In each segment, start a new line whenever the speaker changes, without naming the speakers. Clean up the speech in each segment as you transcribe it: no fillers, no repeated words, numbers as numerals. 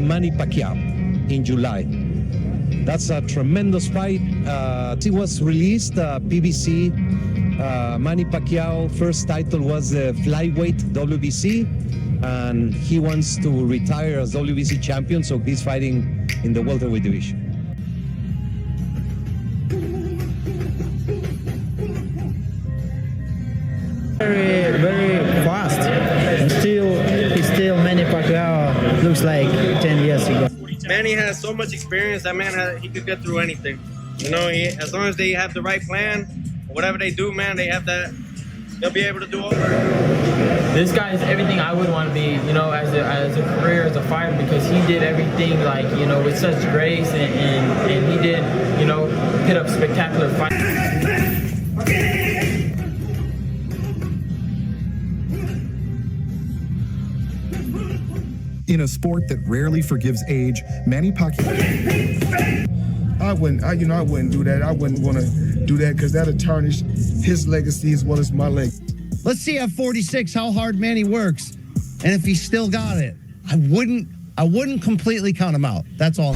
Manny Pacquiao in July. That's a tremendous fight. It was released, PBC. Manny Pacquiao first title was the flyweight WBC, and he wants to retire as WBC champion, so he's fighting in the welterweight division.
Very fast. And he's still Manny Pacquiao looks like 10 years ago.
Manny has so much experience. That man, he could get through anything. You know, as long as they have the right plan, whatever they do, man, they have that. They'll be able to do all.
This guy is everything I would want to be, you know, as a career, as a fighter, because he did everything, like, you know, with such grace, and he did, you know, put up spectacular fights.
In a sport that rarely forgives age, Manny Pacquiao.
I wouldn't do that. I wouldn't want to do that because that'll tarnish his legacy as well as my legacy.
Let's see at 46 how hard Manny works, and if he's still got it. I wouldn't completely count him out. That's all.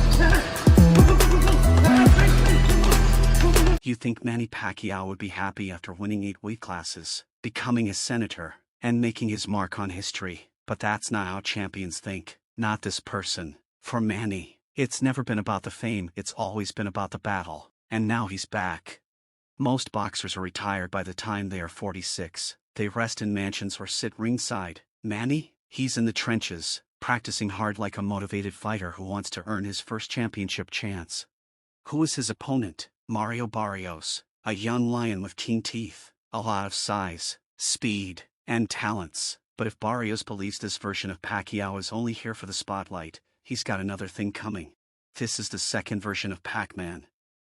You think Manny Pacquiao would be happy after winning 8 weight classes, becoming a senator, and making his mark on history? But that's not how champions think. Not this person. For Manny, it's never been about the fame, it's always been about the battle. And now he's back. Most boxers are retired by the time they are 46. They rest in mansions or sit ringside. Manny? He's in the trenches, practicing hard like a motivated fighter who wants to earn his first championship chance. Who is his opponent? Mario Barrios, a young lion with keen teeth, a lot of size, speed, and talents. But if Barrios believes this version of Pacquiao is only here for the spotlight, he's got another thing coming. This is the second version of Pac-Man.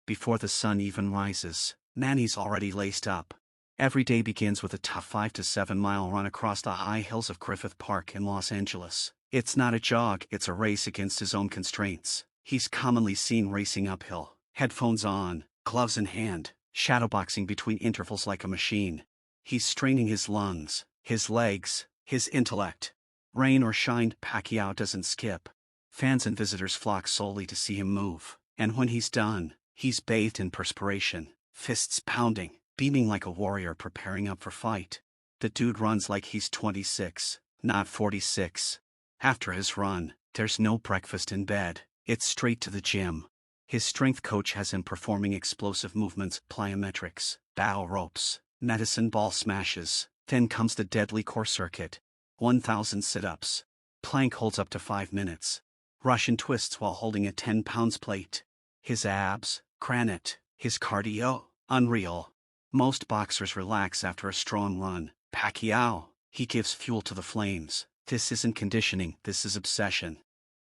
Before the sun even rises, Manny's already laced up. Every day begins with a tough 5 to 7 mile run across the high hills of Griffith Park in Los Angeles. It's not a jog, it's a race against his own constraints. He's commonly seen racing uphill, headphones on, gloves in hand, shadowboxing between intervals like a machine. He's straining his lungs, his legs, his intellect. Rain or shine, Pacquiao doesn't skip. Fans and visitors flock solely to see him move. And when he's done, he's bathed in perspiration, fists pounding, beaming like a warrior preparing up for fight. The dude runs like he's 26, not 46. After his run, there's no breakfast in bed. It's straight to the gym. His strength coach has him performing explosive movements, plyometrics, bow ropes, medicine ball smashes. Then comes the deadly core circuit. 1,000 sit-ups. Plank holds up to 5 minutes. Russian twists while holding a 10 pounds plate. His abs, granite. His cardio, unreal. Most boxers relax after a strong run. Pacquiao, he gives fuel to the flames. This isn't conditioning, this is obsession.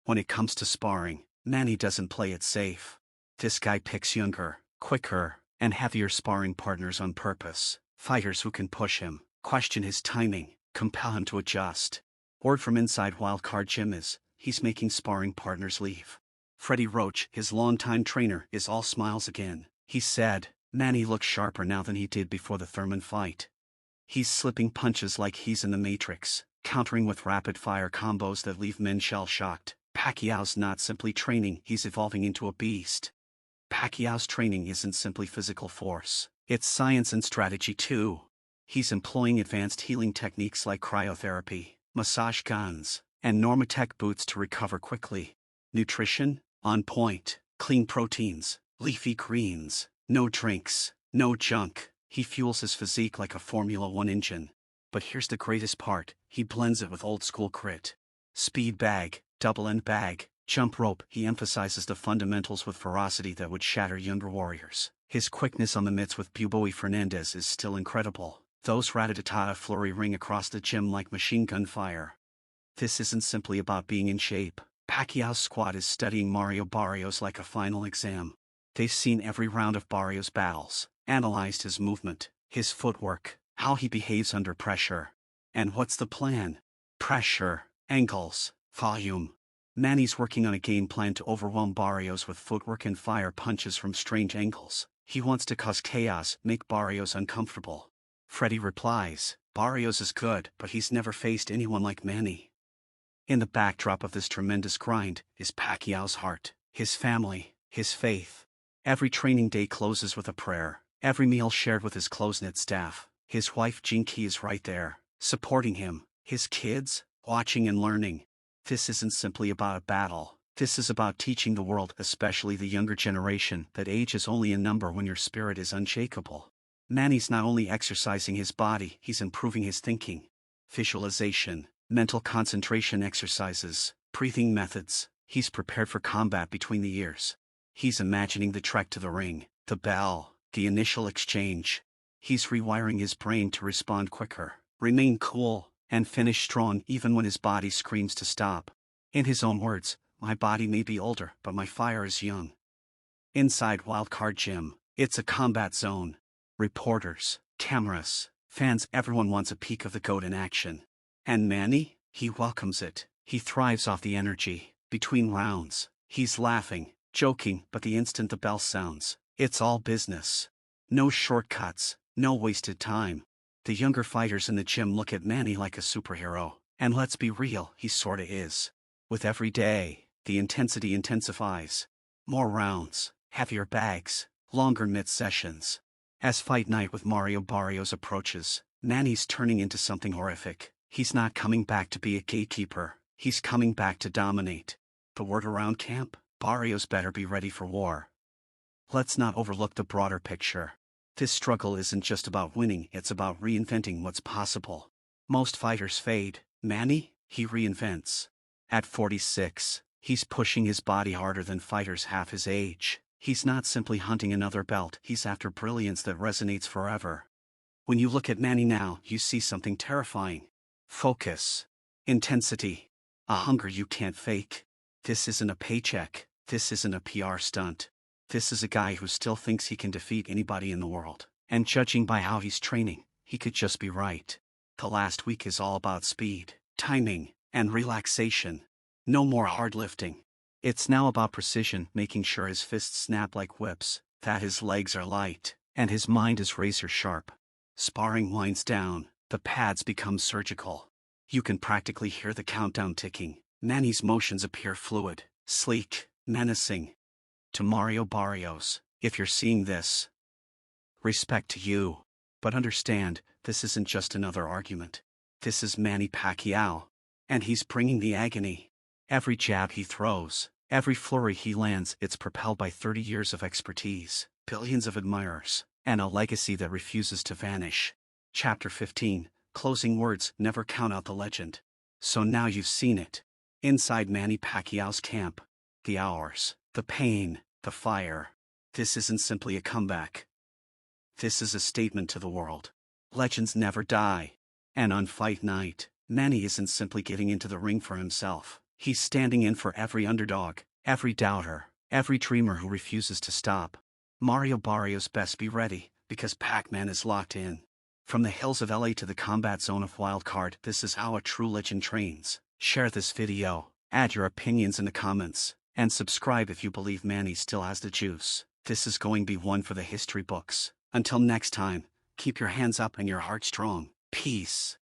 When it comes to sparring, Manny doesn't play it safe. This guy picks younger, quicker, and heavier sparring partners on purpose. Fighters who can push him, question his timing, compel him to adjust. Word from inside Wildcard Gym is, he's making sparring partners leave. Freddie Roach, his longtime trainer, is all smiles again. He said, Manny looks sharper now than he did before the Thurman fight. He's slipping punches like he's in the Matrix, countering with rapid-fire combos that leave men shell-shocked. Pacquiao's not simply training, he's evolving into a beast. Pacquiao's training isn't simply physical force, it's science and strategy too. He's employing advanced healing techniques like cryotherapy, massage guns, and Normatec boots to recover quickly. Nutrition? On point. Clean proteins, leafy greens, no drinks, no junk. He fuels his physique like a Formula One engine. But here's the greatest part, he blends it with old-school grit. Speed bag, double-end bag, jump rope. He emphasizes the fundamentals with ferocity that would shatter younger warriors. His quickness on the mitts with Buboy Fernandez is still incredible. Those rat-a-tat-tat flurry ring across the gym like machine gun fire. This isn't simply about being in shape. Pacquiao's squad is studying Mario Barrios like a final exam. They've seen every round of Barrios' battles, analyzed his movement, his footwork, how he behaves under pressure. And what's the plan? Pressure, angles, volume. Manny's working on a game plan to overwhelm Barrios with footwork and fire punches from strange angles. He wants to cause chaos, make Barrios uncomfortable. Freddie replies, Barrios is good, but he's never faced anyone like Manny. In the backdrop of this tremendous grind is Pacquiao's heart, his family, his faith. Every training day closes with a prayer, every meal shared with his close-knit staff. His wife Jean Key is right there, supporting him, his kids, watching and learning. This isn't simply about a battle. This is about teaching the world, especially the younger generation, that age is only a number when your spirit is unshakable. Manny's not only exercising his body, he's improving his thinking. Visualization, mental concentration exercises, breathing methods. He's prepared for combat between the years. He's imagining the trek to the ring, the bell, the initial exchange. He's rewiring his brain to respond quicker, remain cool, and finish strong even when his body screams to stop. In his own words, "My body may be older, but my fire is young." Inside Wildcard Gym, it's a combat zone. Reporters, cameras, fans, everyone wants a peek of the GOAT in action. And Manny, he welcomes it. He thrives off the energy. Between rounds, he's laughing, joking, but the instant the bell sounds, it's all business. No shortcuts, no wasted time. The younger fighters in the gym look at Manny like a superhero, and let's be real, he sorta is. With every day, the intensity intensifies. More rounds, heavier bags, longer mid-sessions. As fight night with Mario Barrios approaches, Manny's turning into something horrific. He's not coming back to be a gatekeeper, he's coming back to dominate. The word around camp? Barrios better be ready for war. Let's not overlook the broader picture. This struggle isn't just about winning, it's about reinventing what's possible. Most fighters fade. Manny, he reinvents. At 46, he's pushing his body harder than fighters half his age. He's not simply hunting another belt, he's after brilliance that resonates forever. When you look at Manny now, you see something terrifying. Focus. Intensity. A hunger you can't fake. This isn't a paycheck. This isn't a PR stunt. This is a guy who still thinks he can defeat anybody in the world. And judging by how he's training, he could just be right. The last week is all about speed, timing, and relaxation. No more hard lifting. It's now about precision, making sure his fists snap like whips, that his legs are light, and his mind is razor sharp. Sparring winds down, the pads become surgical. You can practically hear the countdown ticking. Manny's motions appear fluid, sleek, menacing. To Mario Barrios, if you're seeing this, respect to you. But understand, this isn't just another argument. This is Manny Pacquiao. And he's bringing the agony. Every jab he throws, every flurry he lands, it's propelled by 30 years of expertise, billions of admirers, and a legacy that refuses to vanish. Chapter 15, closing words, never count out the legend. So now you've seen it. Inside Manny Pacquiao's camp. The hours, the pain, the fire. This isn't simply a comeback. This is a statement to the world. Legends never die. And on fight night, Manny isn't simply getting into the ring for himself. He's standing in for every underdog, every doubter, every dreamer who refuses to stop. Mario Barrios best be ready, because Pac-Man is locked in. From the hills of LA to the combat zone of Wildcard, this is how a true legend trains. Share this video, add your opinions in the comments, and subscribe if you believe Manny still has the juice. This is going to be one for the history books. Until next time, keep your hands up and your heart strong. Peace.